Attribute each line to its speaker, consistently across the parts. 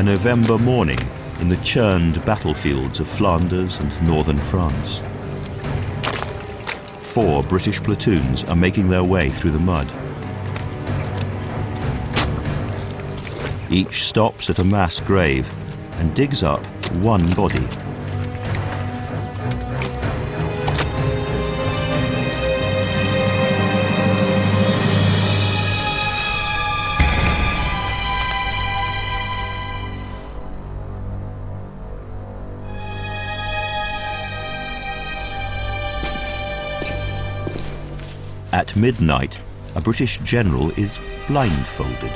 Speaker 1: a November morning in the churned battlefields of Flanders and northern France. 4 British platoons are making their way through the mud. Each stops at a mass grave and digs up one body. At midnight, a British general is blindfolded.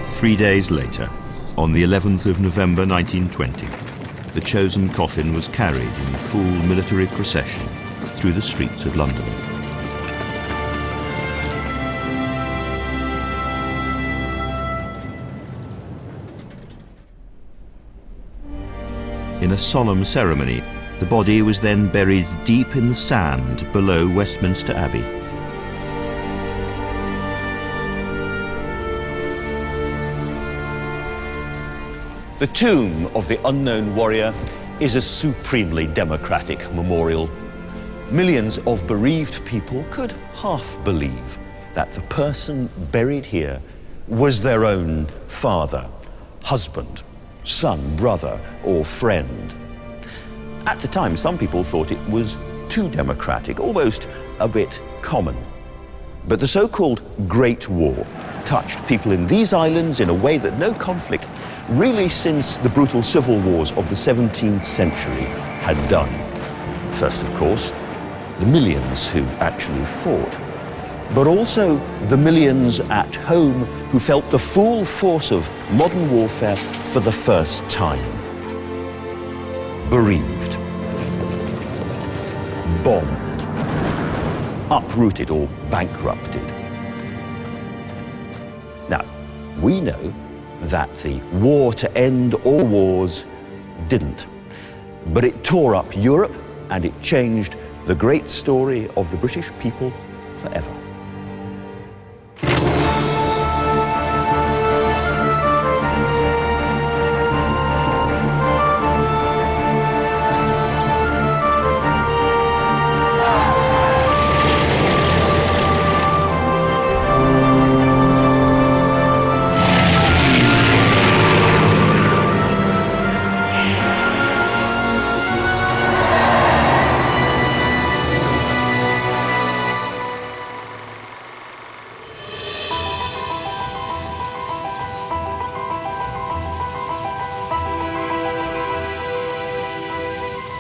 Speaker 1: Three days later, on the 11th of November 1920, the chosen coffin was carried in full military procession through the streets of London. In a solemn ceremony, the body was then buried deep in the sand below Westminster Abbey.
Speaker 2: The tomb of the unknown warrior is a supremely democratic memorial. Millions of bereaved people could half believe that the person buried here was their own father, husband, son, brother, or friend. At the time, some people thought it was too democratic, almost a bit common. But the so-called Great War touched people in these islands in a way that no conflict, really since the brutal civil wars of the 17th century, had done. First, of course, the millions who actually fought, but also the millions at home who felt the full force of modern warfare for the first time. Bereaved, bombed, uprooted or bankrupted. Now, we know that the war to end all wars didn't, but it tore up Europe and it changed the great story of the British people forever.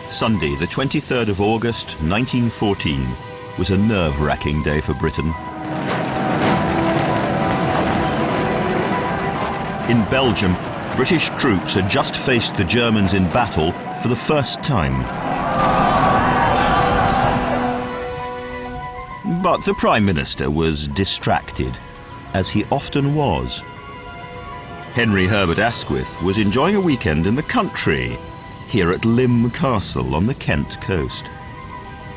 Speaker 1: Sunday, the 23rd of August, 1914, was a nerve-wracking day for Britain. In Belgium, British troops had just faced the Germans in battle for the first time. But the Prime Minister was distracted, as he often was. Henry Herbert Asquith was enjoying a weekend in the country, here at Lymm Castle on the Kent coast.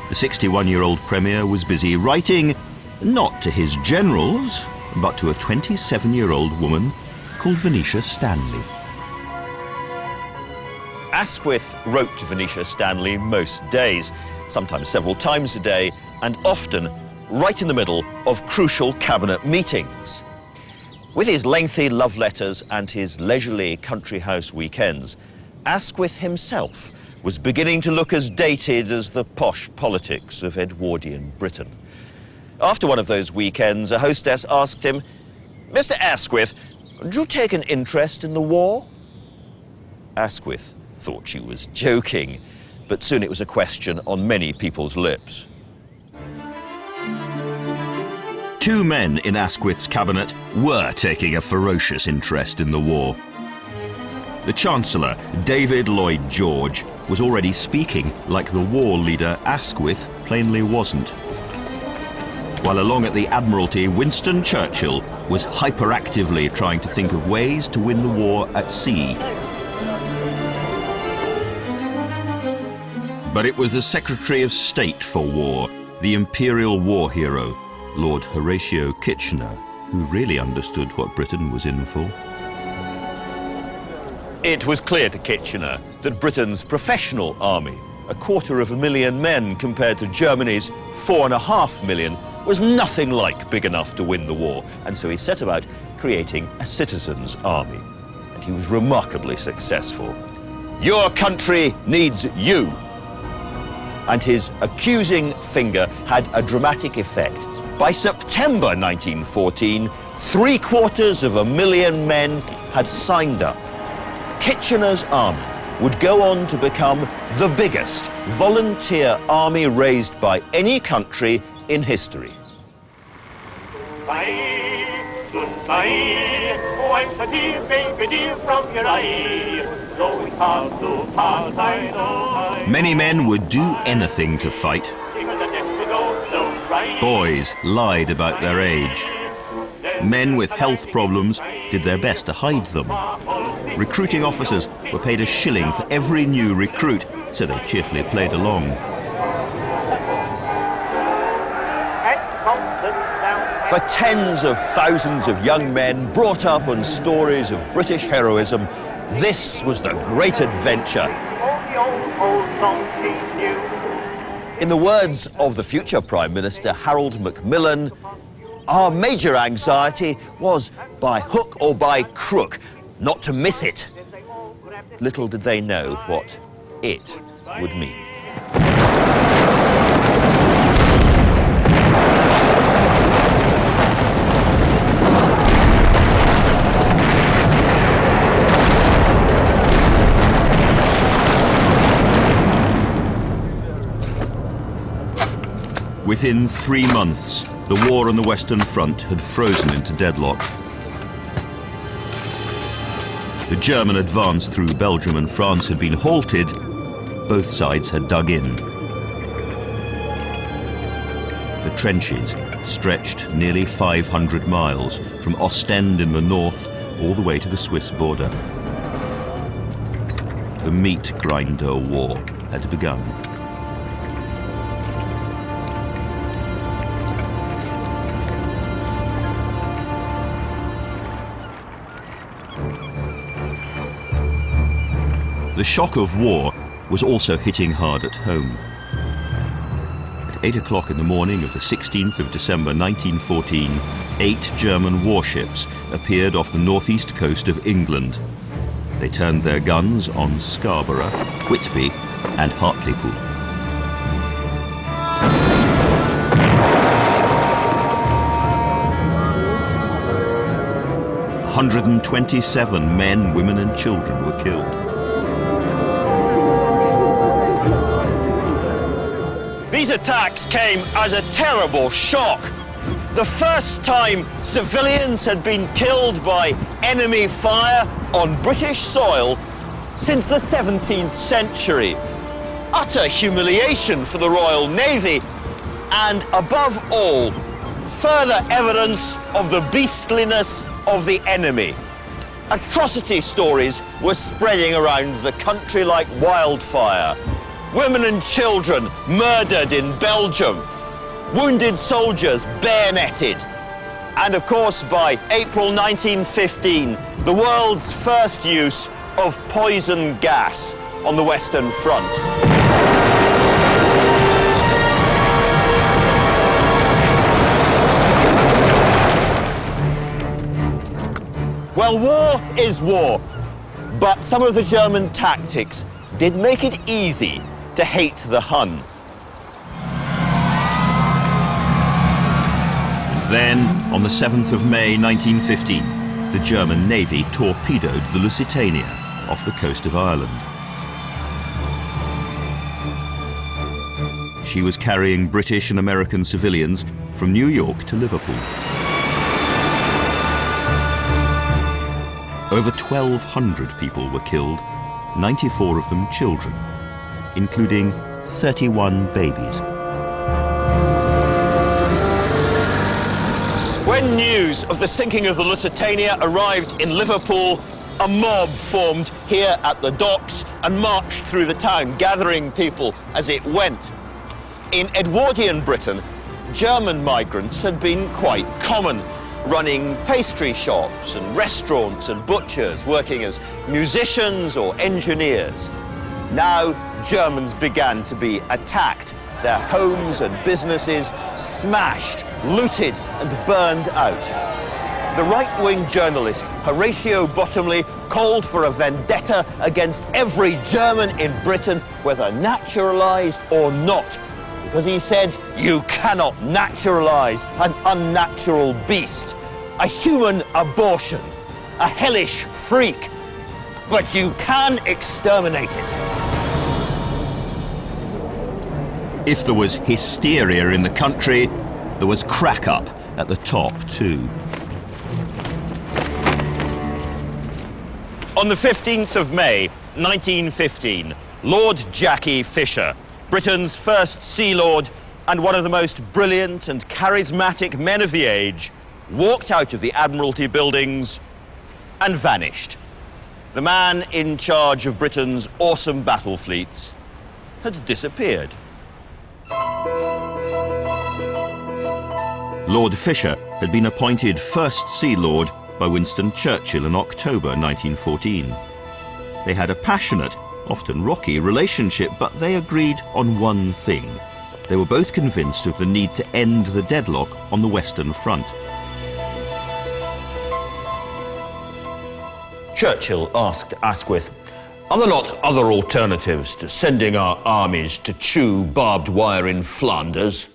Speaker 1: The 61-year-old Premier was busy writing, not to his generals, but to a 27-year-old woman called Venetia Stanley.
Speaker 2: Asquith wrote to Venetia Stanley most days, sometimes several times a day, and often right in the middle of crucial cabinet meetings. With his lengthy love letters and his leisurely country house weekends, Asquith himself was beginning to look as dated as the posh politics of Edwardian Britain. After one of those weekends, a hostess asked him, "Mr. Asquith, do you take an interest in the war?" Asquith thought she was joking, but soon it was a question on many people's lips.
Speaker 1: Two men in Asquith's cabinet were taking a ferocious interest in the war. The Chancellor, David Lloyd George, was already speaking like the war leader Asquith plainly wasn't. while along at the Admiralty, Winston Churchill was hyperactively trying to think of ways to win the war at sea. But it was the Secretary of State for War, the imperial war hero, Lord Horatio Kitchener, who really understood what Britain was in for.
Speaker 2: It was clear to Kitchener that Britain's professional army, 250,000 men compared to Germany's 4.5 million, was nothing like big enough to win the war, and so he set about creating a citizens' army. And he was remarkably successful. Your country needs you. And his accusing finger had a dramatic effect. By September 1914, 750,000 men had signed up. Kitchener's army would go on to become the biggest volunteer army raised by any country in history.
Speaker 1: Many men would do anything to fight. Boys lied about their age. Men with health problems did their best to hide them. Recruiting officers were paid a shilling for every new recruit, so they cheerfully played along.
Speaker 2: For tens of thousands of young men brought up on stories of British heroism, this was the great adventure. In the words of the future Prime Minister Harold Macmillan, our major anxiety was, by hook or by crook, not to miss it. Little did they know what it would mean.
Speaker 1: Within 3 months, the war on the Western Front had frozen into deadlock. The German advance through Belgium and France had been halted. Both sides had dug in. The trenches stretched nearly 500 miles from Ostend in the north all the way to the Swiss border. The meat grinder war had begun. The shock of war was also hitting hard at home. At 8 o'clock in the morning of the 16th of December 1914, 8 German warships appeared off the northeast coast of England. They turned their guns on Scarborough, Whitby and Hartlepool. "127 men, women and children were killed.
Speaker 2: These attacks came as a terrible shock. The first time civilians had been killed by enemy fire on British soil since the 17th century. Utter humiliation for the Royal Navy, and above all, further evidence of the beastliness of the enemy. Atrocity stories were spreading around the country like wildfire. Women and children murdered in Belgium. Wounded soldiers bayoneted. And of course, by April 1915, the world's first use of poison gas on the Western Front. Well, war is war, but some of the German tactics did make it easy to hate the Hun.
Speaker 1: Then, on the 7th of May 1915, the German Navy torpedoed the Lusitania off the coast of Ireland. She was carrying British and American civilians from New York to Liverpool. Over 1,200 people were killed, 94 of them children, including 31 babies.
Speaker 2: When news of the sinking of the Lusitania arrived in Liverpool, a mob formed here at the docks and marched through the town, gathering people as it went. In Edwardian Britain, German migrants had been quite common, running pastry shops and restaurants and butchers, working as musicians or engineers. Now, Germans began to be attacked, their homes and businesses smashed, looted and burned out. The right-wing journalist Horatio Bottomley called for a vendetta against every German in Britain, whether naturalised or not, because he said, you cannot naturalise an unnatural beast, a human abortion, a hellish freak, but you can exterminate it.
Speaker 1: If there was hysteria in the country, there was crack-up at the top too.
Speaker 2: On the 15th of May, 1915, Lord Jackie Fisher, Britain's first Sea Lord and one of the most brilliant and charismatic men of the age, walked out of the Admiralty buildings and vanished. The man in charge of Britain's awesome battle fleets had disappeared.
Speaker 1: Lord Fisher had been appointed First Sea Lord by Winston Churchill in October 1914. They had a passionate, often rocky relationship, but they agreed on one thing. They were both convinced of the need to end the deadlock on the Western Front.
Speaker 2: Churchill asked Asquith, "Are there not other alternatives to sending our armies to chew barbed wire in Flanders?"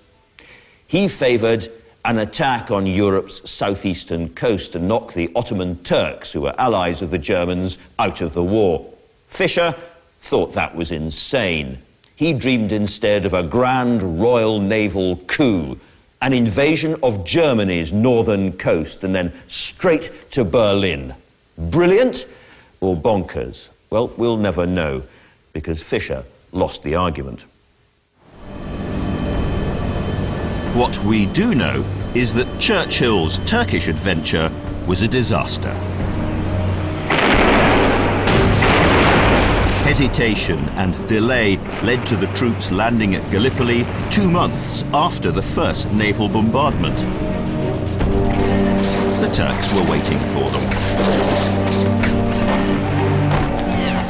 Speaker 2: He favoured an attack on Europe's southeastern coast to knock the Ottoman Turks, who were allies of the Germans, out of the war. Fisher thought that was insane. He dreamed instead of a grand Royal Naval coup, an invasion of Germany's northern coast and then straight to Berlin. Brilliant or bonkers? Well, we'll never know, because Fisher lost the argument.
Speaker 1: What we do know is that Churchill's Turkish adventure was a disaster. Hesitation and delay led to the troops landing at Gallipoli 2 months after the first naval bombardment. The Turks were waiting for them.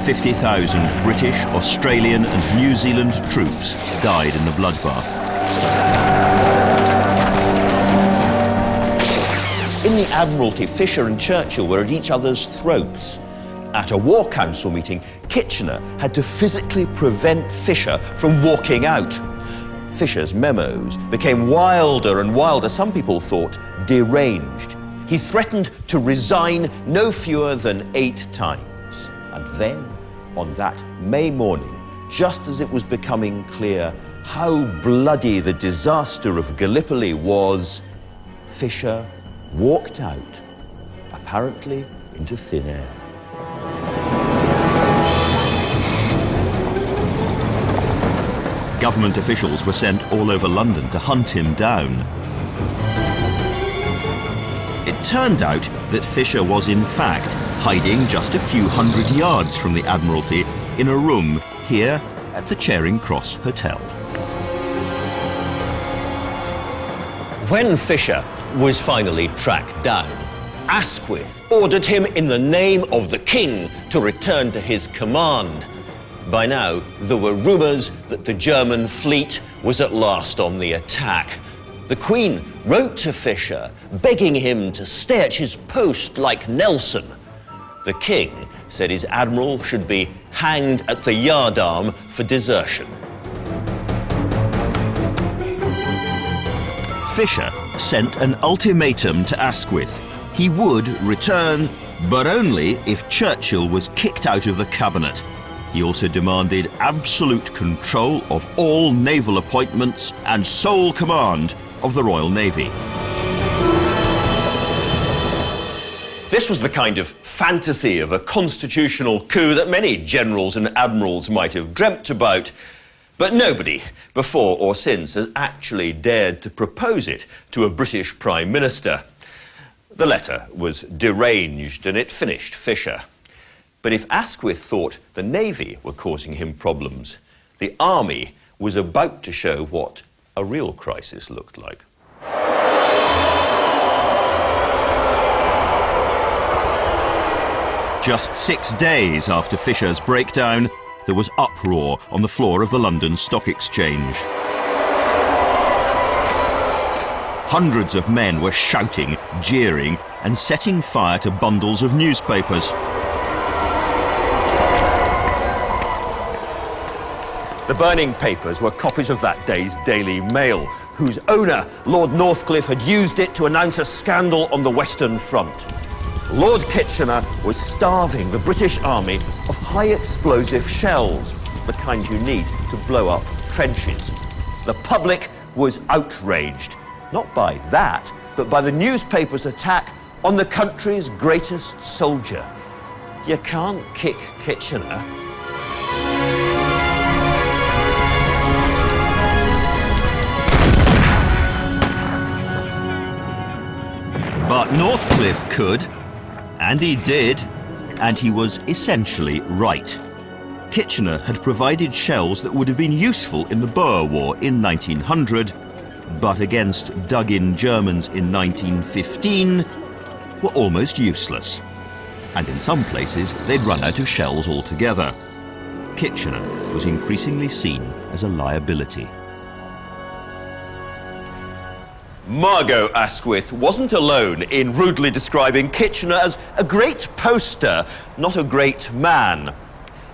Speaker 1: 50,000 British, Australian and New Zealand troops died in the bloodbath.
Speaker 2: In the Admiralty, Fisher and Churchill were at each other's throats. At a War Council meeting, Kitchener had to physically prevent Fisher from walking out. Fisher's memos became wilder and wilder, some people thought deranged. He threatened to resign no fewer than 8 times. And then, on that May morning, just as it was becoming clear how bloody the disaster of Gallipoli was, Fisher walked out, apparently into thin air.
Speaker 1: Government officials were sent all over London to hunt him down. It turned out that Fisher was in fact hiding just a few hundred yards from the Admiralty in a room here at the Charing Cross Hotel.
Speaker 2: When Fisher was finally tracked down, Asquith ordered him in the name of the King to return to his command. By now, there were rumours that the German fleet was at last on the attack. The Queen wrote to Fisher, begging him to stay at his post like Nelson. The King said his admiral should be hanged at the yardarm for desertion.
Speaker 1: Fisher sent an ultimatum to Asquith. He would return, but only if Churchill was kicked out of the cabinet. He also demanded absolute control of all naval appointments and sole command of the Royal Navy.
Speaker 2: This was the kind of fantasy of a constitutional coup that many generals and admirals might have dreamt about, but nobody, before or since, has actually dared to propose it to a British Prime Minister. The letter was deranged and it finished Fisher. But if Asquith thought the Navy were causing him problems, the Army was about to show what a real crisis looked like.
Speaker 1: Just 6 days after Fisher's breakdown, there was uproar on the floor of the London Stock Exchange. Hundreds of men were shouting, jeering, and setting fire to bundles of newspapers.
Speaker 2: The burning papers were copies of that day's Daily Mail, whose owner, Lord Northcliffe, had used it to announce a scandal on the Western Front. Lord Kitchener was starving the British Army of high-explosive shells, the kind you need to blow up trenches. The public was outraged, not by that, but by the newspaper's attack on the country's greatest soldier. You can't kick Kitchener.
Speaker 1: But Northcliffe could, and he did, and he was essentially right. Kitchener had provided shells that would have been useful in the Boer War in 1900, but against dug-in Germans in 1915 were almost useless. And in some places, they'd run out of shells altogether. Kitchener was increasingly seen as a liability.
Speaker 2: Margot Asquith wasn't alone in rudely describing Kitchener as a great poster, not a great man.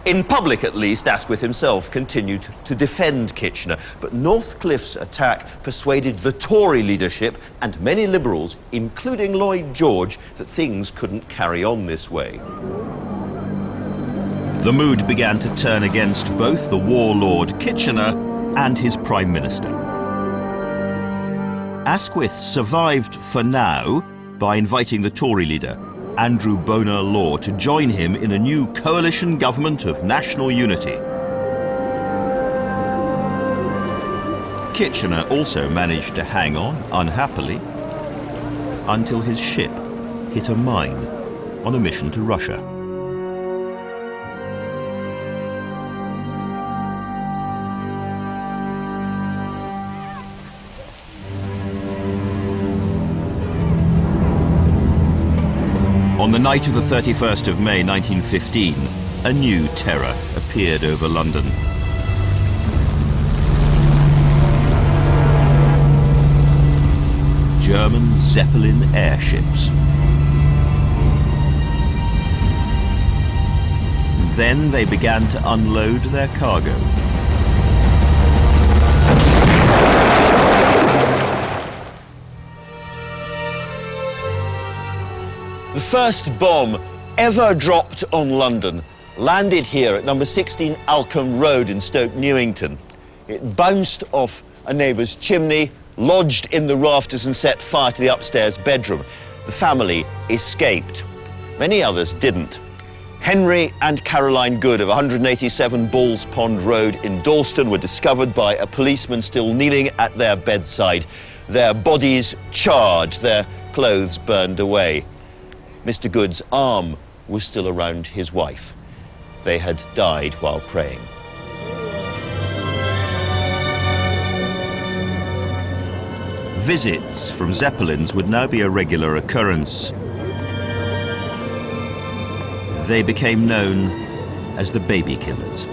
Speaker 2: In public, at least, Asquith himself continued to defend Kitchener, but Northcliffe's attack persuaded the Tory leadership and many Liberals, including Lloyd George, that things couldn't carry on this way.
Speaker 1: The mood began to turn against both the warlord Kitchener and his Prime Minister. Asquith survived for now by inviting the Tory leader, Andrew Bonar Law, to join him in a new coalition government of national unity. Kitchener also managed to hang on, unhappily, until his ship hit a mine on a mission to Russia. On the night of the 31st of May 1915, a new terror appeared over London. German Zeppelin airships. Then they began to unload their cargo.
Speaker 2: The first bomb ever dropped on London landed here at number 16 Alcombe Road in Stoke Newington. It bounced off a neighbour's chimney, lodged in the rafters and set fire to the upstairs bedroom. The family escaped. Many others didn't. Henry and Caroline Good of 187 Balls Pond Road in Dalston were discovered by a policeman still kneeling at their bedside. Their bodies charred, their clothes burned away. Mr. Good's arm was still around his wife. They had died while praying.
Speaker 1: Visits from Zeppelins would now be a regular occurrence. They became known as the baby killers.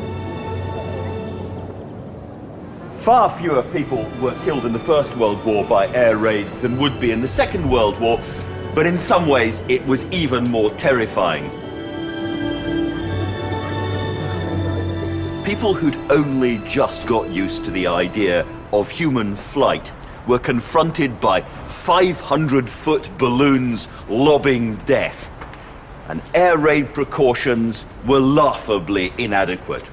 Speaker 2: Far fewer people were killed in the First World War by air raids than would be in the Second World War, but in some ways it was even more terrifying. People who'd only just got used to the idea of human flight were confronted by 500-foot balloons lobbing death, and air raid precautions were laughably inadequate.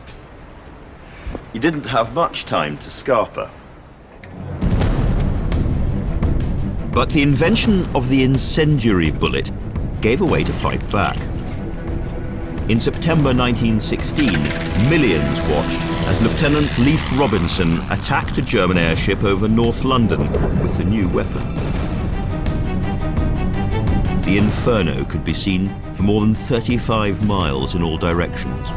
Speaker 2: You didn't have much time to scarper.
Speaker 1: But the invention of the incendiary bullet gave a way to fight back. In September 1916, millions watched as Lieutenant Leif Robinson attacked a German airship over North London with the new weapon. the inferno could be seen for more than 35 miles in all directions.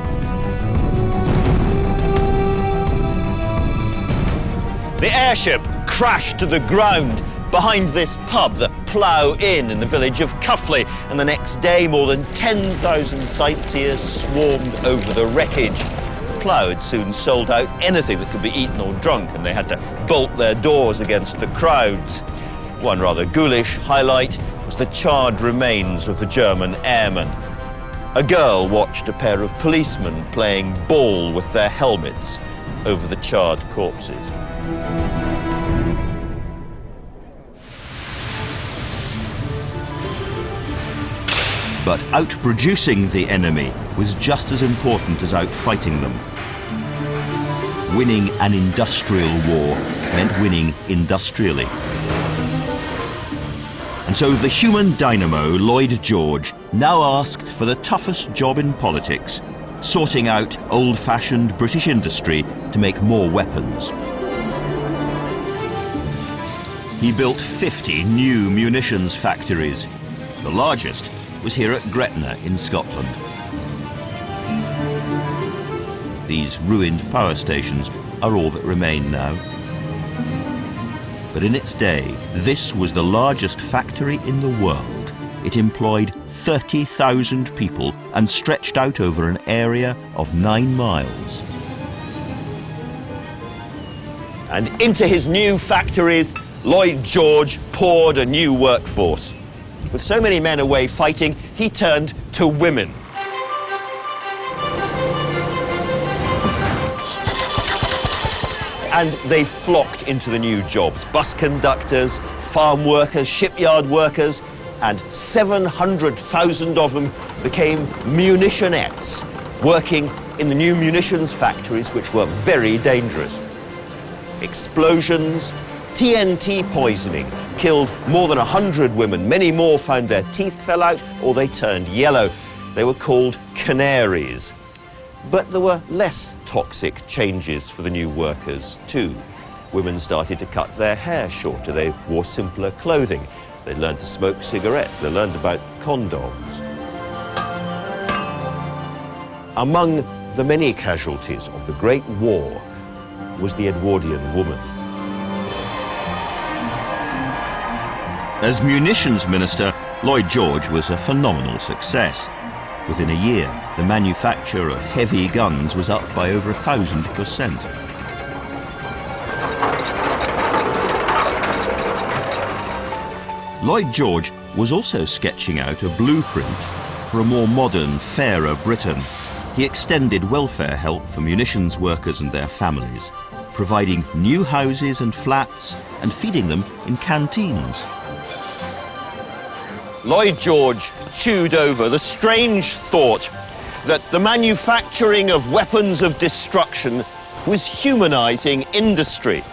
Speaker 2: The airship crashed to the ground behind this pub, the Plough Inn in the village of Cuffley, and the next day more than 10,000 sightseers swarmed over the wreckage. The Plough had soon sold out anything that could be eaten or drunk, and they had to bolt their doors against the crowds. One rather ghoulish highlight was the charred remains of the German airmen. A girl watched a pair of policemen playing ball with their helmets over the charred corpses.
Speaker 1: But outproducing the enemy was just as important as outfighting them. Winning an industrial war meant winning industrially. And so the human dynamo, Lloyd George, now asked for the toughest job in politics, sorting out old-fashioned British industry to make more weapons. He built 50 new munitions factories. The largest was here at Gretna in Scotland. These ruined power stations are all that remain now. But in its day, this was the largest factory in the world. It employed 30,000 people and stretched out over an area of 9 miles.
Speaker 2: And into his new factories, Lloyd George poured a new workforce. With so many men away fighting, he turned to women. And they flocked into the new jobs. Bus conductors, farm workers, shipyard workers, and 700,000 of them became munitionettes, working in the new munitions factories, which were very dangerous. Explosions, TNT poisoning killed more than 100 women. Many more found their teeth fell out or they turned yellow. They were called canaries. But there were less toxic changes for the new workers too. Women started to cut their hair shorter. They wore simpler clothing. They learned to smoke cigarettes. They learned about condoms. Among the many casualties of the Great War was the Edwardian woman.
Speaker 1: As munitions minister, Lloyd George was a phenomenal success. Within a year, the manufacture of heavy guns was up by over 1,000%. Lloyd George was also sketching out a blueprint for a more modern, fairer Britain. He extended welfare help for munitions workers and their families, providing new houses and flats and feeding them in canteens.
Speaker 2: Lloyd George chewed over the strange thought that the manufacturing of weapons of destruction was humanizing industry.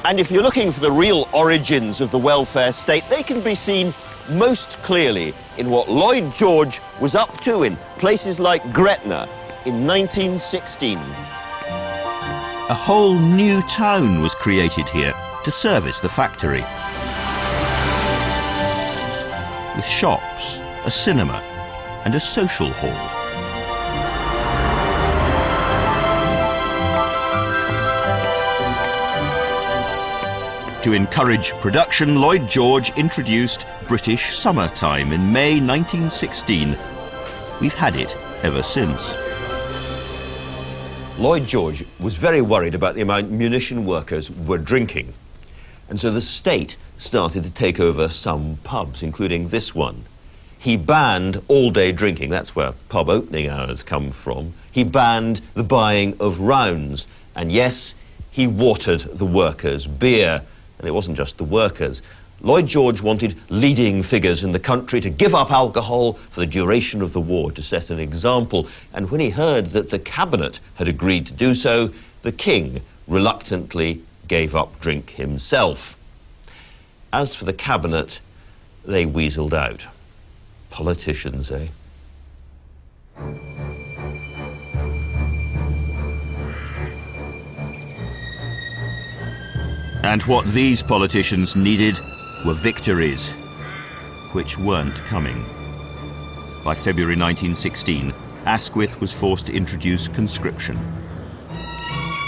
Speaker 2: And if you're looking for the real origins of the welfare state, they can be seen most clearly in what Lloyd George was up to in places like Gretna in 1916.
Speaker 1: A whole new town was created here to service the factory. With shops, a cinema, and a social hall. To encourage production, Lloyd George introduced British summertime in May 1916. We've had it ever since.
Speaker 2: Lloyd George was very worried about the amount munition workers were drinking. And so the state started to take over some pubs, including this one. He banned all-day drinking. That's where pub opening hours come from. He banned the buying of rounds. And yes, he watered the workers' beer. And it wasn't just the workers. Lloyd George wanted leading figures in the country to give up alcohol for the duration of the war, to set an example. And when he heard that the cabinet had agreed to do so, the king reluctantly gave up drink himself. As for the cabinet, they weaseled out. Politicians, eh?
Speaker 1: And what these politicians needed were victories. which weren't coming. By February 1916, Asquith was forced to introduce conscription.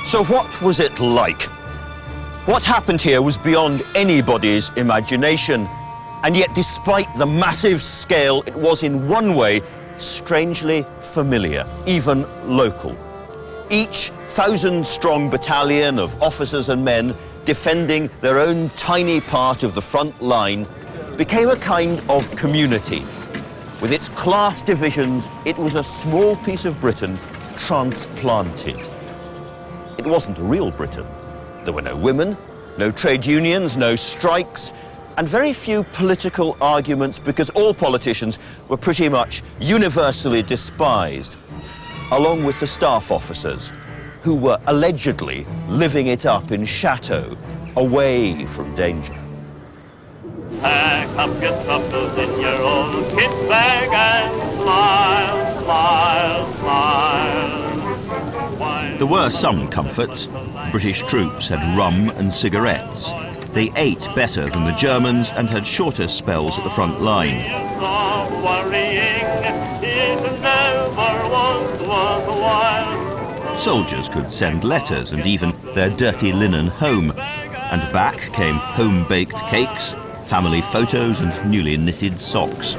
Speaker 2: So what was it like? What happened here was beyond anybody's imagination, and yet despite the massive scale, it was in one way strangely familiar, even local. Each 1,000-strong battalion of officers and men defending their own tiny part of the front line became a kind of community. With its class divisions, it was a small piece of Britain transplanted. It wasn't a real Britain. There were no women, no trade unions, no strikes, and very few political arguments because all politicians were pretty much universally despised, along with the staff officers, who were allegedly living it up in chateaux, away from danger.
Speaker 3: Pack up your troubles in your old kit bag and smile, smile, smile.
Speaker 1: There were some comforts. British troops had rum and cigarettes. They ate better than the Germans and had shorter spells at the front line. Soldiers could send letters and even their dirty linen home. And back came home-baked cakes, family photos and newly knitted socks.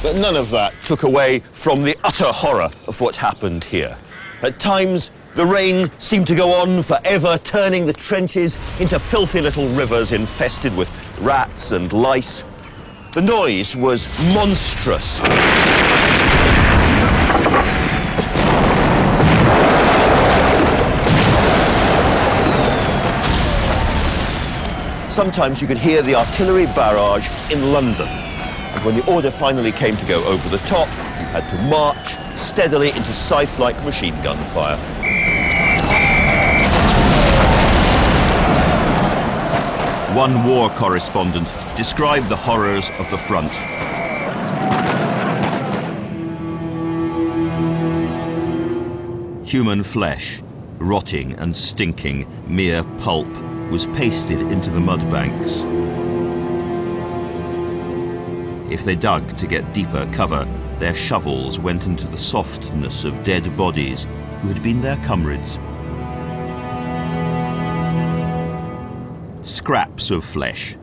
Speaker 2: But none of that took away from the utter horror of what happened here. At times, the rain seemed to go on forever, turning the trenches into filthy little rivers infested with rats and lice. The noise was monstrous. Sometimes you could hear the artillery barrage in London. And when the order finally came to go over the top, you had to march steadily into scythe-like machine gun fire.
Speaker 1: One war correspondent described the horrors of the front. Human flesh, rotting and stinking, mere pulp, was pasted into the mud banks. If they dug to get deeper cover, their shovels went into the softness of dead bodies who had been their comrades. Scraps of flesh,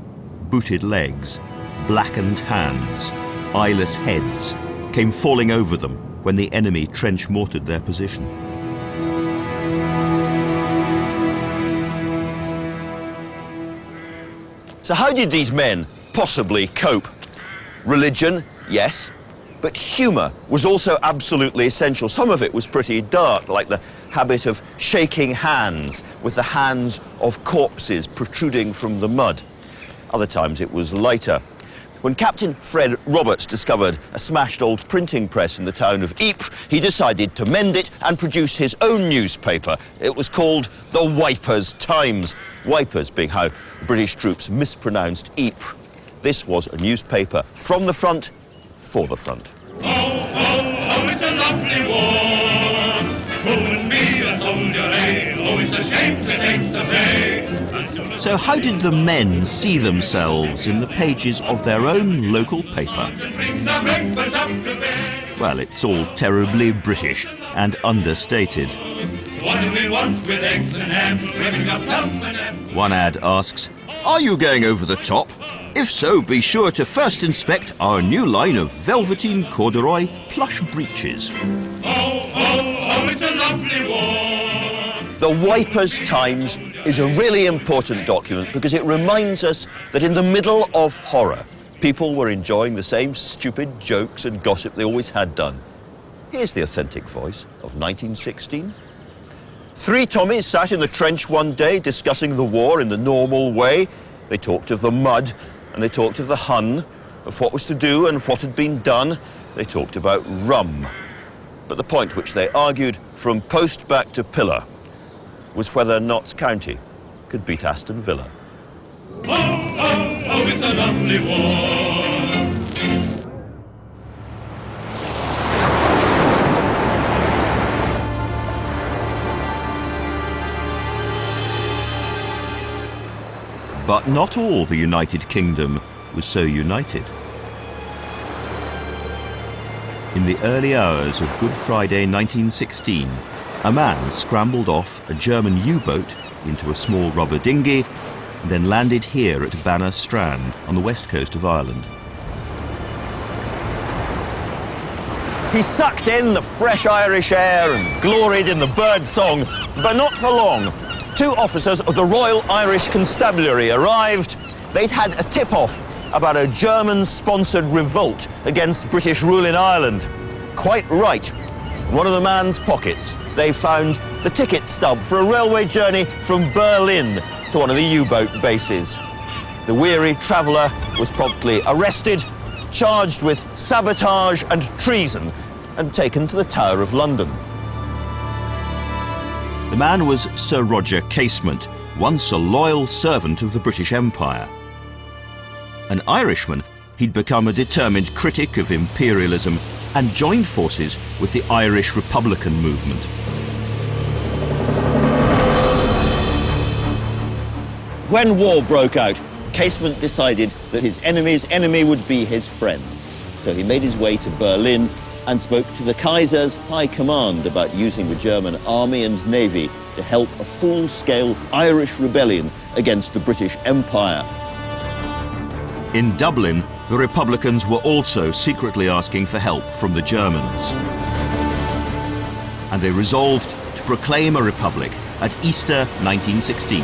Speaker 1: booted legs, blackened hands, eyeless heads came falling over them when the enemy trench-mortared their position.
Speaker 2: So how did these men possibly cope? Religion, yes, but humour was also absolutely essential. Some of it was pretty dark, like the habit of shaking hands with the hands of corpses protruding from the mud. Other times it was lighter. When Captain Fred Roberts discovered a smashed old printing press in the town of Ypres, he decided to mend it and produce his own newspaper. It was called the Wipers Times. Wipers being how British troops mispronounced Ypres. This was a newspaper from the front, for the front.
Speaker 3: Oh, it's a lovely war. Who would be a soldier, eh? Oh, it's a shame to take the pay.
Speaker 1: So how did the men see themselves in the pages of their own local paper? Well, it's all terribly British and understated.
Speaker 3: What do we want with eggs and ham? Whipping up plum and ham.
Speaker 1: One ad asks, "Are you going over the top? If so, be sure to first inspect our new line of velveteen corduroy plush breeches."
Speaker 3: Oh, it's a lovely war.
Speaker 2: The Wipers Times is a really important document because it reminds us that in the middle of horror, people were enjoying the same stupid jokes and gossip they always had done. Here's the authentic voice of 1916. Three Tommies sat in the trench one day discussing the war in the normal way. They talked of the mud and they talked of the Hun, of what was to do and what had been done. They talked about rum. But the point which they argued from post back to pillar was whether Notts County could beat Aston Villa.
Speaker 3: Oh, it's a lovely war.
Speaker 1: But not all the United Kingdom was so united. In the early hours of Good Friday 1916, a man scrambled off a German U-boat into a small rubber dinghy and then landed here at Banner Strand on the west coast of Ireland.
Speaker 2: He sucked in the fresh Irish air and gloried in the bird song, but not for long. Two officers of the Royal Irish Constabulary arrived. They'd had a tip-off about a German-sponsored revolt against British rule in Ireland. Quite right. In one of the man's pockets, they found the ticket stub for a railway journey from Berlin to one of the U-boat bases. The weary traveller was promptly arrested, charged with sabotage and treason, and taken to the Tower of London.
Speaker 1: The man was Sir Roger Casement, once a loyal servant of the British Empire. An Irishman, he'd become a determined critic of imperialism and joined forces with the Irish Republican movement.
Speaker 2: When war broke out, Casement decided that his enemy's enemy would be his friend. So he made his way to Berlin and spoke to the Kaiser's high command about using the German army and navy to help a full-scale Irish rebellion against the British Empire.
Speaker 1: In Dublin, the Republicans were also secretly asking for help from the Germans. And they resolved to proclaim a republic at Easter 1916.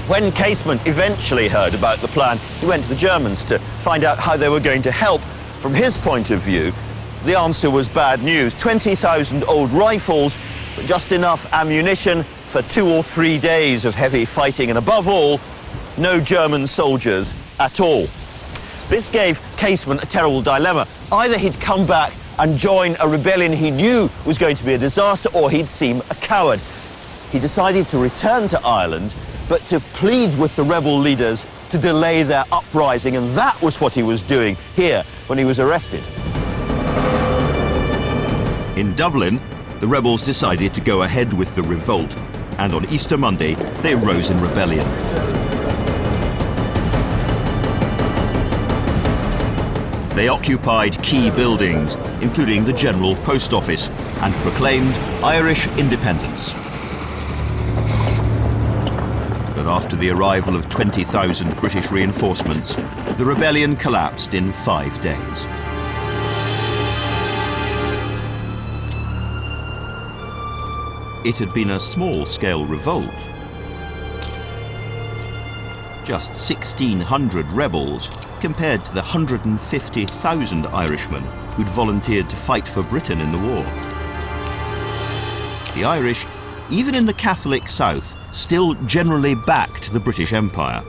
Speaker 2: When Casement eventually heard about the plan, he went to the Germans to find out how they were going to help. From his point of view, the answer was bad news. 20,000 old rifles, but just enough ammunition for 2 or 3 days of heavy fighting, and above all, no German soldiers at all. This gave Casement a terrible dilemma. Either he'd come back and join a rebellion he knew was going to be a disaster, or he'd seem a coward. He decided to return to Ireland, but to plead with the rebel leaders to delay their uprising, and that was what he was doing here when he was arrested.
Speaker 1: In Dublin, the rebels decided to go ahead with the revolt, and on Easter Monday, they rose in rebellion. They occupied key buildings, including the General Post Office, and proclaimed Irish independence. But after the arrival of 20,000 British reinforcements, the rebellion collapsed in 5 days. It had been a small-scale revolt. Just 1,600 rebels compared to the 150,000 Irishmen who'd volunteered to fight for Britain in the war. The Irish, even in the Catholic South, still generally backed the British Empire.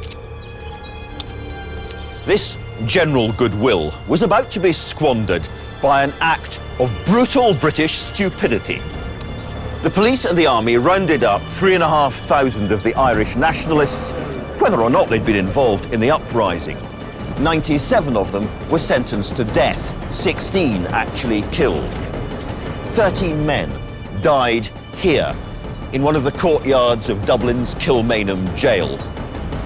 Speaker 2: This general goodwill was about to be squandered by an act of brutal British stupidity. The police and the army rounded up 3,500 of the Irish nationalists, whether or not they'd been involved in the uprising. 97 of them were sentenced to death, 16 actually killed. 13 men died here, in one of the courtyards of Dublin's Kilmainham jail.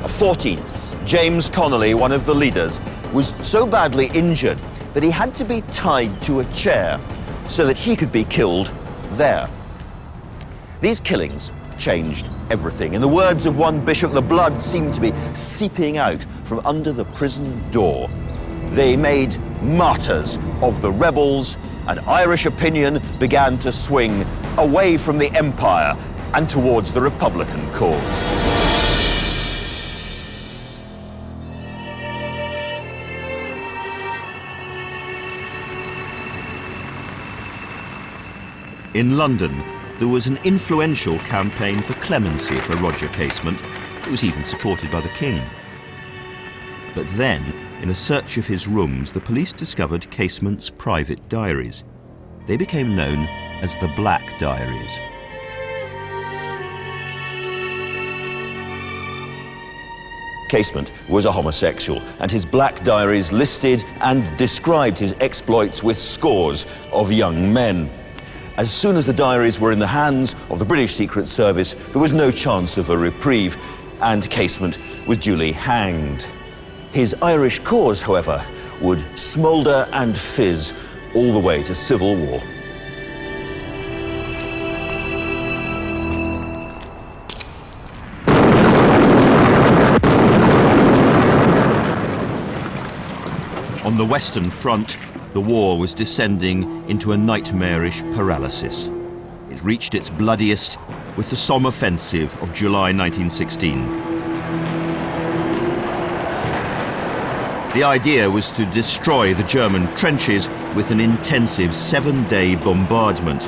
Speaker 2: A 14th, James Connolly, one of the leaders, was so badly injured that he had to be tied to a chair so that he could be killed there. These killings changed everything. In the words of one bishop, the blood seemed to be seeping out from under the prison door. They made martyrs of the rebels, and Irish opinion began to swing away from the empire and towards the Republican cause.
Speaker 1: In London, there was an influential campaign for clemency for Roger Casement. It was even supported by the King. But then, in a search of his rooms, the police discovered Casement's private diaries. They became known as the Black Diaries.
Speaker 2: Casement was a homosexual, and his Black Diaries listed and described his exploits with scores of young men. As soon as the diaries were in the hands of the British Secret Service, there was no chance of a reprieve, and Casement was duly hanged. His Irish cause, however, would smoulder and fizz all the way to civil war.
Speaker 1: On the Western Front, the war was descending into a nightmarish paralysis. It reached its bloodiest with the Somme offensive of July 1916. The idea was to destroy the German trenches with an intensive 7-day bombardment.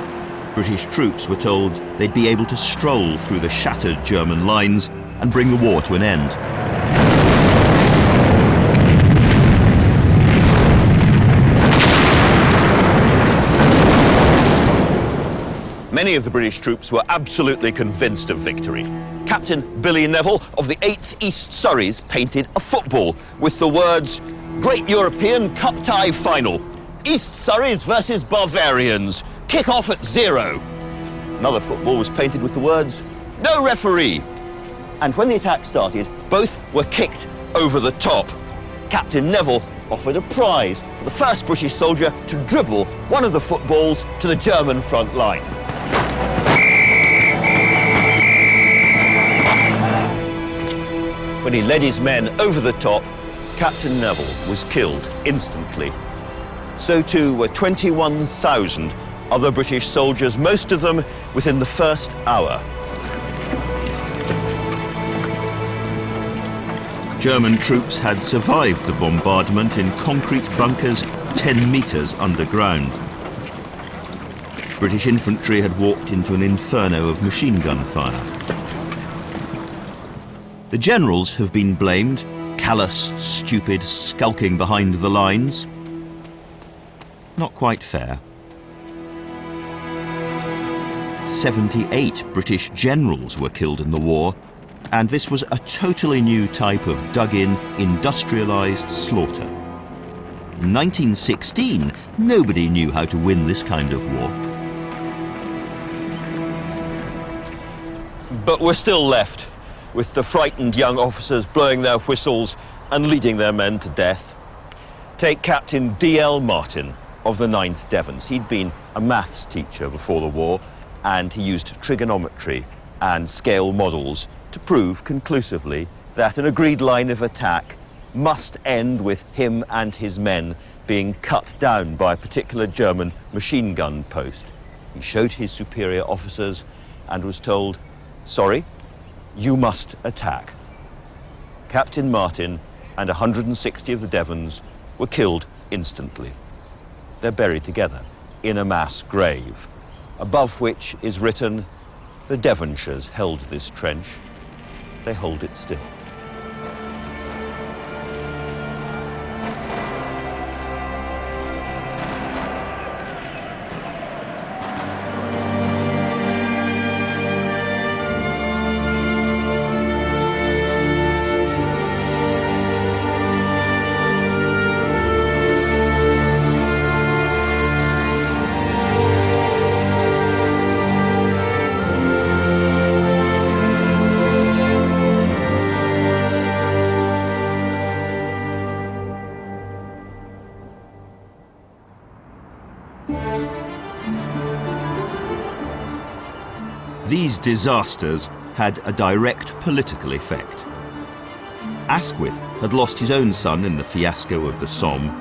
Speaker 1: British troops were told they'd be able to stroll through the shattered German lines and bring the war to an end.
Speaker 2: Many of the British troops were absolutely convinced of victory. Captain Billy Neville of the 8th East Surreys painted a football with the words, "Great European Cup Tie Final. East Surreys versus Bavarians. Kick off at 0. Another football was painted with the words, "No referee." And when the attack started, both were kicked over the top. Captain Neville offered a prize for the first British soldier to dribble one of the footballs to the German front line. When he led his men over the top, Captain Neville was killed instantly. So too were 21,000 other British soldiers, most of them within the first hour.
Speaker 1: German troops had survived the bombardment in concrete bunkers 10 metres underground. British infantry had walked into an inferno of machine gun fire. The generals have been blamed, callous, stupid, skulking behind the lines. Not quite fair. 78 British generals were killed in the war, and this was a totally new type of dug-in, industrialised slaughter. In 1916, nobody knew how to win this kind of war.
Speaker 2: But we're still left with the frightened young officers blowing their whistles and leading their men to death. Take Captain D.L. Martin of the 9th Devons. He'd been a maths teacher before the war, and he used trigonometry and scale models to prove conclusively that an agreed line of attack must end with him and his men being cut down by a particular German machine gun post. He showed his superior officers and was told, "Sorry, you must attack." Captain Martin and 160 of the Devons were killed instantly. They're buried together in a mass grave, above which is written, "The Devonshires held this trench. They hold it still."
Speaker 1: These disasters had a direct political effect. Asquith had lost his own son in the fiasco of the Somme.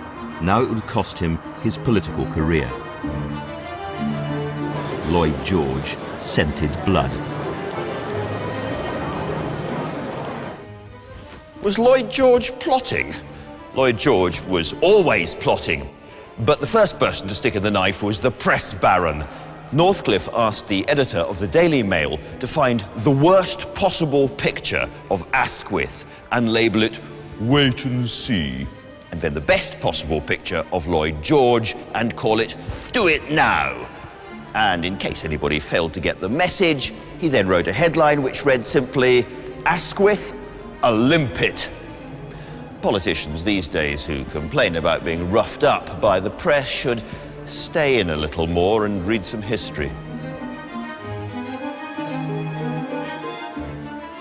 Speaker 1: Now it would cost him his political career. Lloyd George scented blood.
Speaker 2: Was Lloyd George plotting? Lloyd George was always plotting. But the first person to stick in the knife was the press baron. Northcliffe asked the editor of the Daily Mail to find the worst possible picture of Asquith and label it "Wait and See," and then the best possible picture of Lloyd George and call it "Do It Now." And in case anybody failed to get the message, he then wrote a headline which read simply, "Asquith, a limpet." Politicians these days who complain about being roughed up by the press should stay in a little more and read some history.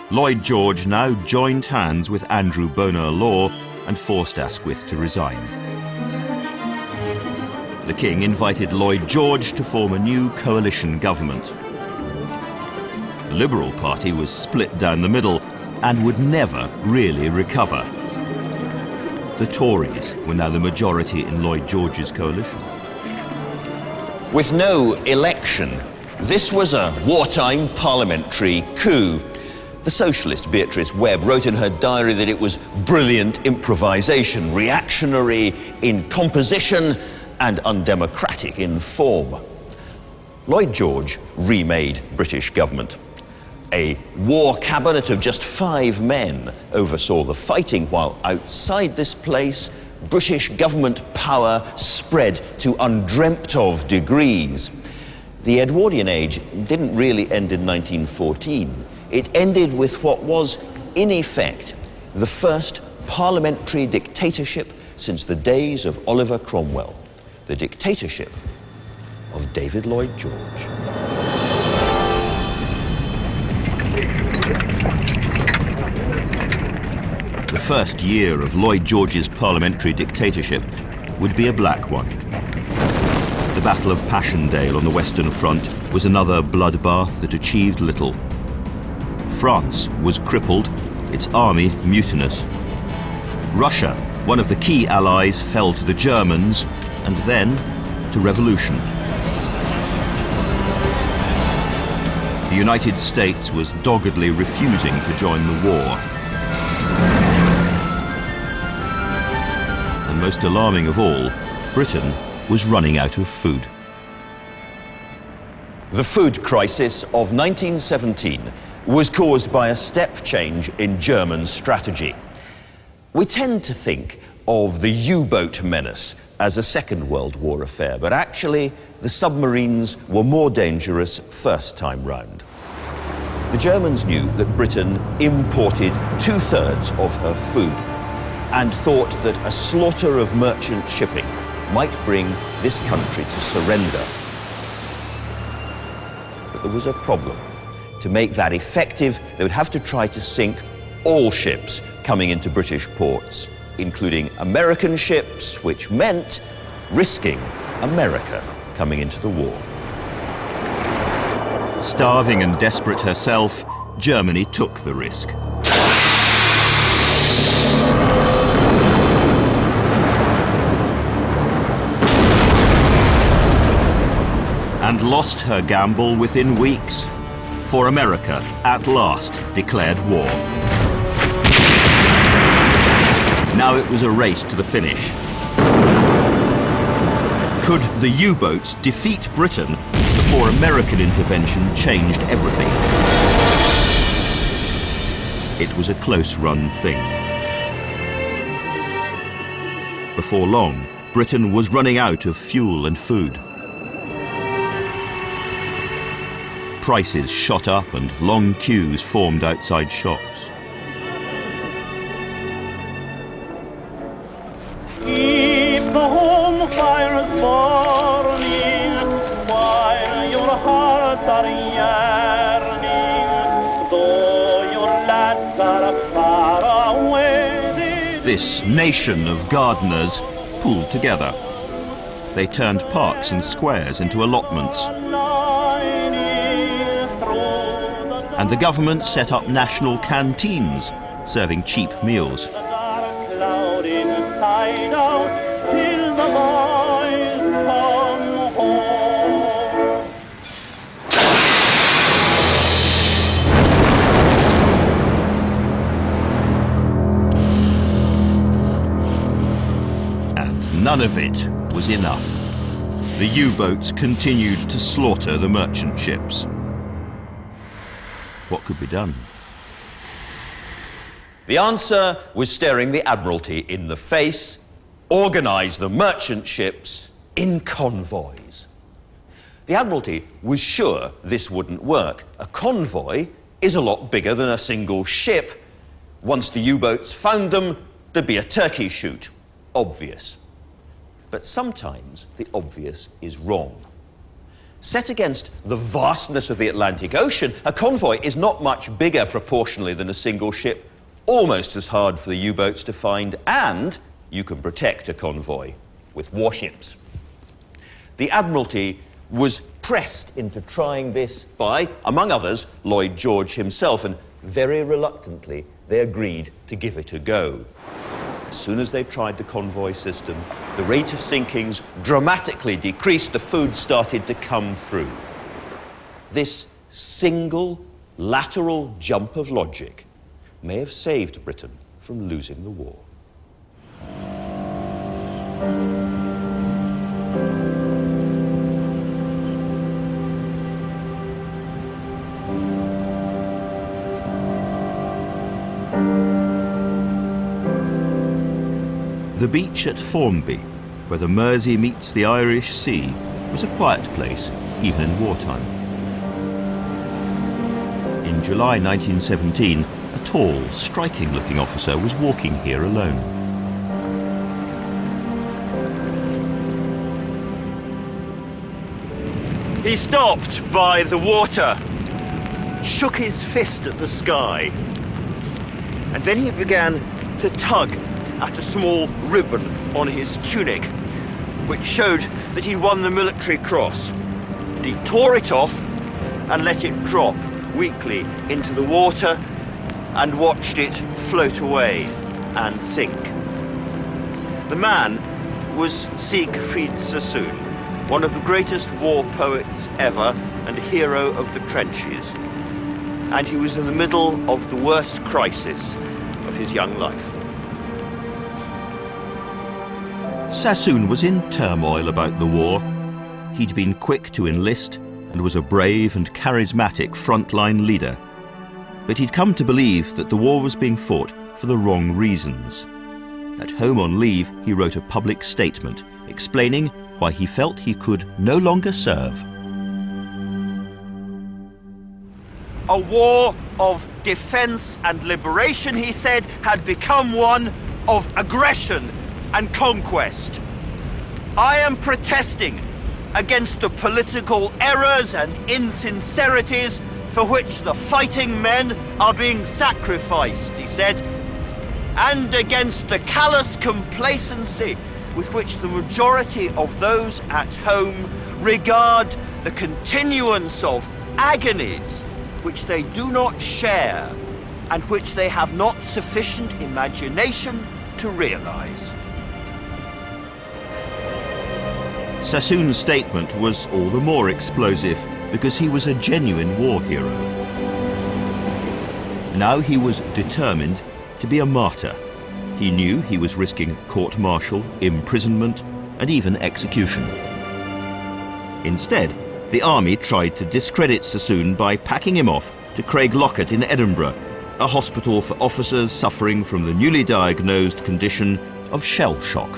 Speaker 1: Lloyd George now joined hands with Andrew Bonar-Law and forced Asquith to resign. The King invited Lloyd George to form a new coalition government. The Liberal Party was split down the middle and would never really recover. The Tories were now the majority in Lloyd George's coalition.
Speaker 2: With no election, this was a wartime parliamentary coup. The socialist Beatrice Webb wrote in her diary that it was brilliant improvisation, reactionary in composition and undemocratic in form. Lloyd George remade British government. A war cabinet of just 5 men oversaw the fighting, while outside this place, British government power spread to undreamt of degrees. The Edwardian age didn't really end in 1914. It ended with what was, in effect, the first parliamentary dictatorship since the days of Oliver Cromwell, the dictatorship of David Lloyd George.
Speaker 1: The first year of Lloyd George's parliamentary dictatorship would be a black one. The Battle of Passchendaele on the Western Front was another bloodbath that achieved little. France was crippled, its army mutinous. Russia, one of the key allies, fell to the Germans, and then to revolution. The United States was doggedly refusing to join the war. And most alarming of all, Britain was running out of food.
Speaker 2: The food crisis of 1917 was caused by a step change in German strategy. We tend to think of the U-boat menace as a Second World War affair, but actually the submarines were more dangerous first time round. The Germans knew that Britain imported 2/3 of her food and thought that a slaughter of merchant shipping might bring this country to surrender. But there was a problem. To make that effective, they would have to try to sink all ships coming into British ports, including American ships, which meant risking America coming into the war.
Speaker 1: Starving and desperate herself, Germany took the risk. And lost her gamble within weeks, for America at last declared war. Now it was a race to the finish. Could the U-boats defeat Britain before American intervention changed everything? It was a close-run thing. Before long, Britain was running out of fuel and food. Prices shot up and long queues formed outside shops.
Speaker 3: Keep the home fires burning while your hearts are yearning, though your lads are far away.
Speaker 1: This nation of gardeners pooled together. They turned parks and squares into allotments. And the government set up national canteens, serving cheap meals. And none of it was enough. The U-boats continued to slaughter the merchant ships. What could be done?
Speaker 2: The answer was staring the Admiralty in the face: organise the merchant ships in convoys. The Admiralty was sure this wouldn't work. A convoy is a lot bigger than a single ship. Once the U-boats found them, there'd be a turkey shoot. Obvious. But sometimes the obvious is wrong. Set against the vastness of the Atlantic Ocean, a convoy is not much bigger proportionally than a single ship, almost as hard for the U-boats to find, and you can protect a convoy with warships. The Admiralty was pressed into trying this by, among others, Lloyd George himself, and very reluctantly they agreed to give it a go. As soon as they tried the convoy system, the rate of sinkings dramatically decreased, the food started to come through. This single lateral jump of logic may have saved Britain from losing the war.
Speaker 1: The beach at Formby, where the Mersey meets the Irish Sea, was a quiet place, even in wartime. In July 1917, a tall, striking-looking officer was walking here alone.
Speaker 2: He stopped by the water, shook his fist at the sky, and then he began to tug at a small ribbon on his tunic, which showed that he'd won the Military Cross. And he tore it off and let it drop weakly into the water and watched it float away and sink. The man was Siegfried Sassoon, one of the greatest war poets ever and hero of the trenches. And he was in the middle of the worst crisis of his young life.
Speaker 1: Sassoon was in turmoil about the war. He'd been quick to enlist and was a brave and charismatic frontline leader. But he'd come to believe that the war was being fought for the wrong reasons. At home on leave, he wrote a public statement explaining why he felt he could no longer serve.
Speaker 2: A war of defense and liberation, he said, had become one of aggression and conquest. I am protesting against the political errors and insincerities for which the fighting men are being sacrificed, he said, and against the callous complacency with which the majority of those at home regard the continuance of agonies which they do not share and which they have not sufficient imagination to realize.
Speaker 1: Sassoon's statement was all the more explosive because he was a genuine war hero. Now he was determined to be a martyr. He knew he was risking court-martial, imprisonment, and even execution. Instead, the army tried to discredit Sassoon by packing him off to Craiglockett in Edinburgh, a hospital for officers suffering from the newly diagnosed condition of shell shock.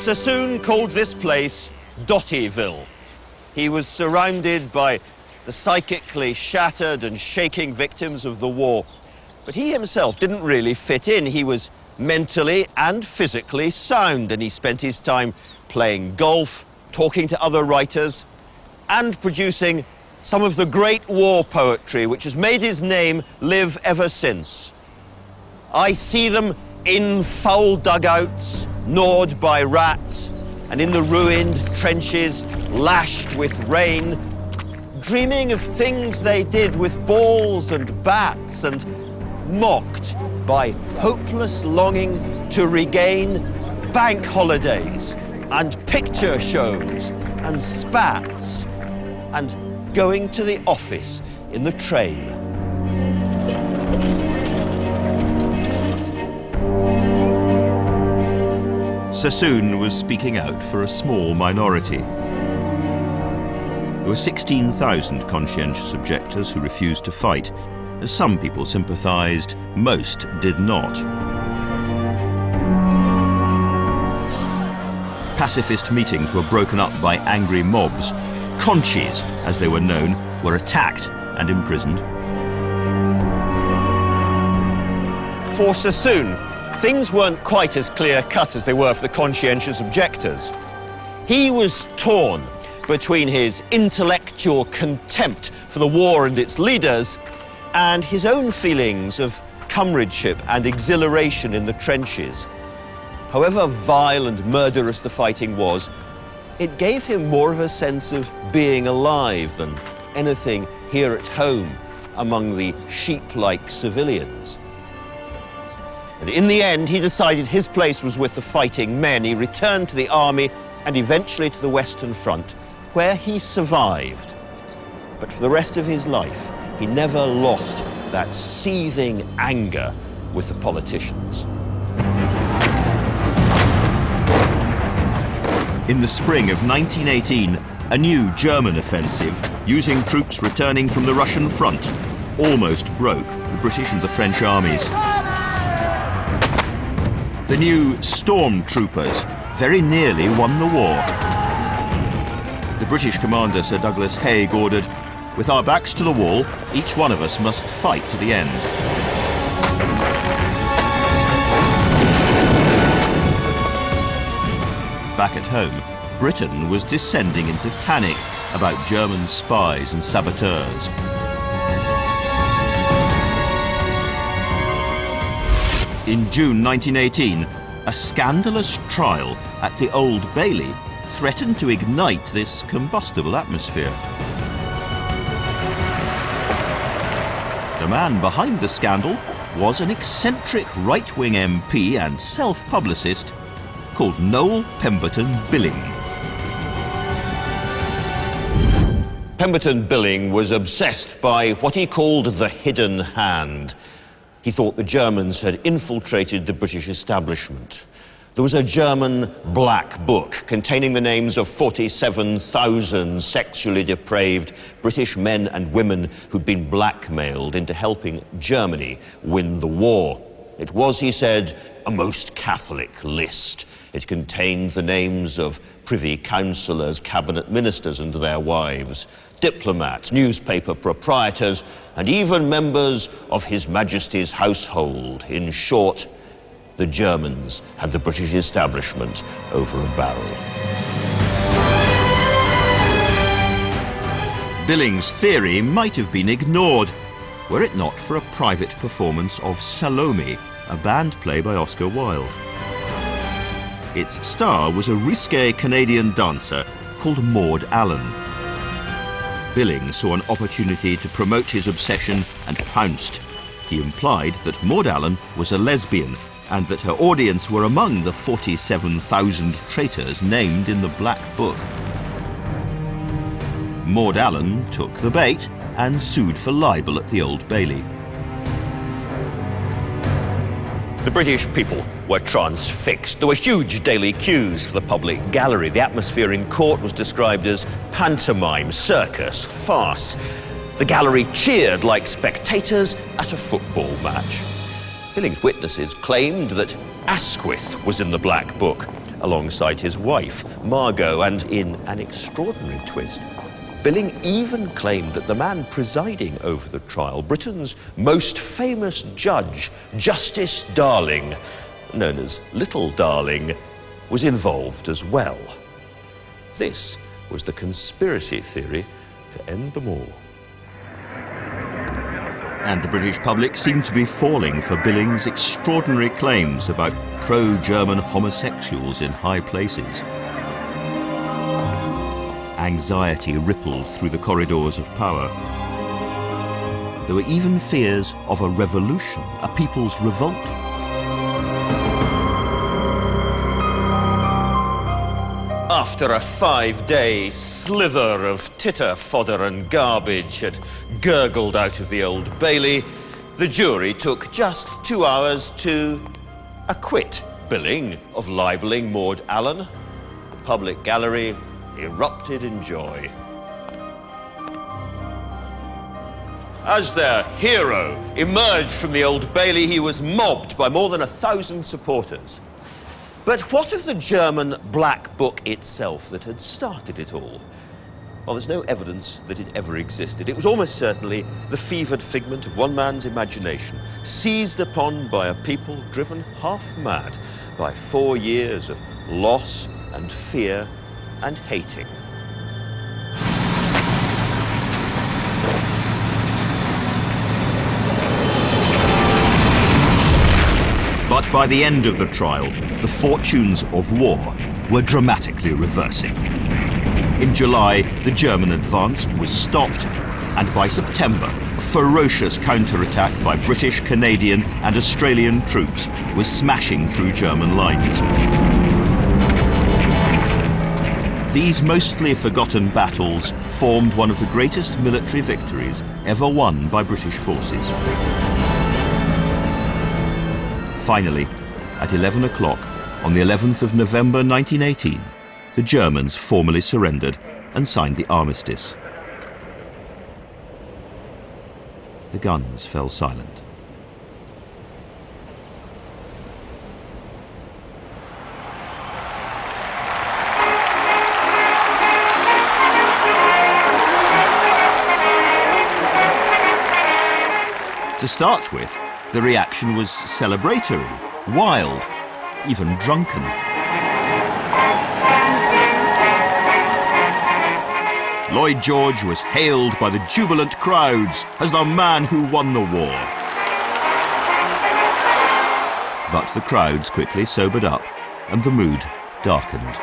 Speaker 2: Sassoon called this place Dottyville. He was surrounded by the psychically shattered and shaking victims of the war. But he himself didn't really fit in. He was mentally and physically sound, and he spent his time playing golf, talking to other writers, and producing some of the great war poetry which has made his name live ever since. I see them in foul dugouts, gnawed by rats, and in the ruined trenches, lashed with rain, dreaming of things they did with balls and bats, and mocked by hopeless longing to regain bank holidays and picture shows and spats and going to the office in the train.
Speaker 1: Sassoon was speaking out for a small minority. There were 16,000 conscientious objectors who refused to fight. As some people sympathized, most did not. Pacifist meetings were broken up by angry mobs. Conchies, as they were known, were attacked and imprisoned.
Speaker 2: For Sassoon, things weren't quite as clear-cut as they were for the conscientious objectors. He was torn between his intellectual contempt for the war and its leaders and his own feelings of comradeship and exhilaration in the trenches. However vile and murderous the fighting was, it gave him more of a sense of being alive than anything here at home among the sheep-like civilians. And in the end, he decided his place was with the fighting men. He returned to the army and eventually to the Western Front, where he survived. But for the rest of his life, he never lost that seething anger with the politicians.
Speaker 1: In the spring of 1918, a new German offensive, using troops returning from the Russian front, almost broke the British and the French armies. The new stormtroopers very nearly won the war. The British commander, Sir Douglas Haig, ordered, "With our backs to the wall, each one of us must fight to the end." Back at home, Britain was descending into panic about German spies and saboteurs. In June 1918, a scandalous trial at the Old Bailey threatened to ignite this combustible atmosphere. The man behind the scandal was an eccentric right-wing MP and self-publicist called Noel Pemberton Billing.
Speaker 2: Pemberton Billing was obsessed by what he called the hidden hand. He thought the Germans had infiltrated the British establishment. There was a German black book containing the names of 47,000 sexually depraved British men and women who'd been blackmailed into helping Germany win the war. It was, he said, a most Catholic list. It contained the names of privy councillors, cabinet ministers and their wives, diplomats, newspaper proprietors, and even members of His Majesty's household. In short, the Germans had the British establishment over a barrel.
Speaker 1: Billing's theory might have been ignored were it not for a private performance of Salome, a band play by Oscar Wilde. Its star was a risqué Canadian dancer called Maud Allen. Billing saw an opportunity to promote his obsession and pounced. He implied that Maud Allen was a lesbian and that her audience were among the 47,000 traitors named in the Black Book. Maud Allen took the bait and sued for libel at the Old Bailey.
Speaker 2: The British people were transfixed. There were huge daily queues for the public gallery. The atmosphere in court was described as pantomime, circus, farce. The gallery cheered like spectators at a football match. Billing's witnesses claimed that Asquith was in the Black Book, alongside his wife, Margot, and in an extraordinary twist, Billing even claimed that the man presiding over the trial, Britain's most famous judge, Justice Darling, known as Little Darling, was involved as well. This was the conspiracy theory to end them all.
Speaker 1: And the British public seemed to be falling for Billing's extraordinary claims about pro-German homosexuals in high places. Anxiety rippled through the corridors of power. There were even fears of a revolution, a people's revolt.
Speaker 2: After a 5-day slither of titter, fodder and garbage had gurgled out of the Old Bailey, the jury took just 2 hours to acquit Billing of libelling Maud Allen. The public gallery erupted in joy. As their hero emerged from the Old Bailey, he was mobbed by more than 1,000 supporters. But what of the German Black Book itself that had started it all? Well, there's no evidence that it ever existed. It was almost certainly the fevered figment of one man's imagination, seized upon by a people driven half mad by 4 years of loss and fear and hating.
Speaker 1: But by the end of the trial, the fortunes of war were dramatically reversing. In July, the German advance was stopped, and by September, a ferocious counterattack by British, Canadian and Australian troops was smashing through German lines. These mostly forgotten battles formed one of the greatest military victories ever won by British forces. Finally, at 11 o'clock on the 11th of November 1918, the Germans formally surrendered and signed the armistice. The guns fell silent. To start with, the reaction was celebratory, wild, even drunken. Lloyd George was hailed by the jubilant crowds as the man who won the war. But the crowds quickly sobered up and the mood darkened.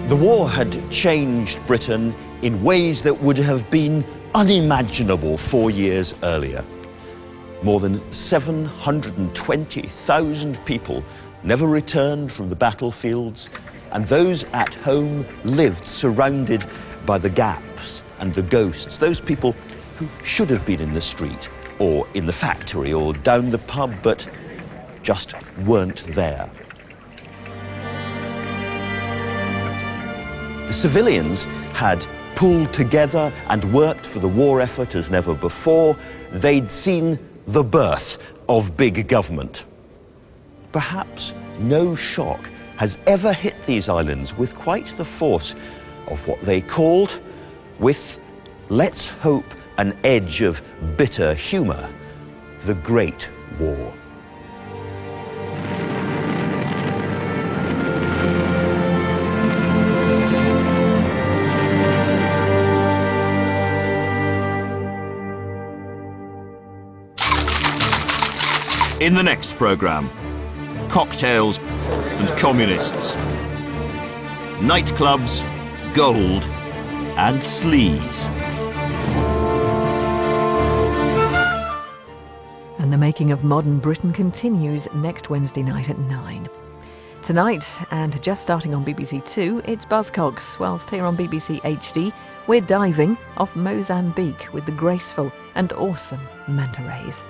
Speaker 2: The war had changed Britain in ways that would have been unimaginable 4 years earlier. More than 720,000 people never returned from the battlefields, and those at home lived surrounded by the gaps and the ghosts, those people who should have been in the street or in the factory or down the pub but just weren't there. The civilians had pulled together and worked for the war effort as never before. They'd seen the birth of big government. Perhaps no shock has ever hit these islands with quite the force of what they called, with, let's hope, an edge of bitter humour, the Great War.
Speaker 1: In the next programme, cocktails and communists, nightclubs, gold and sleaze.
Speaker 4: And the making of modern Britain continues next Wednesday night at 9. Tonight, and just starting on BBC Two, it's Buzzcocks, whilst here on BBC HD, we're diving off Mozambique with the graceful and awesome manta rays.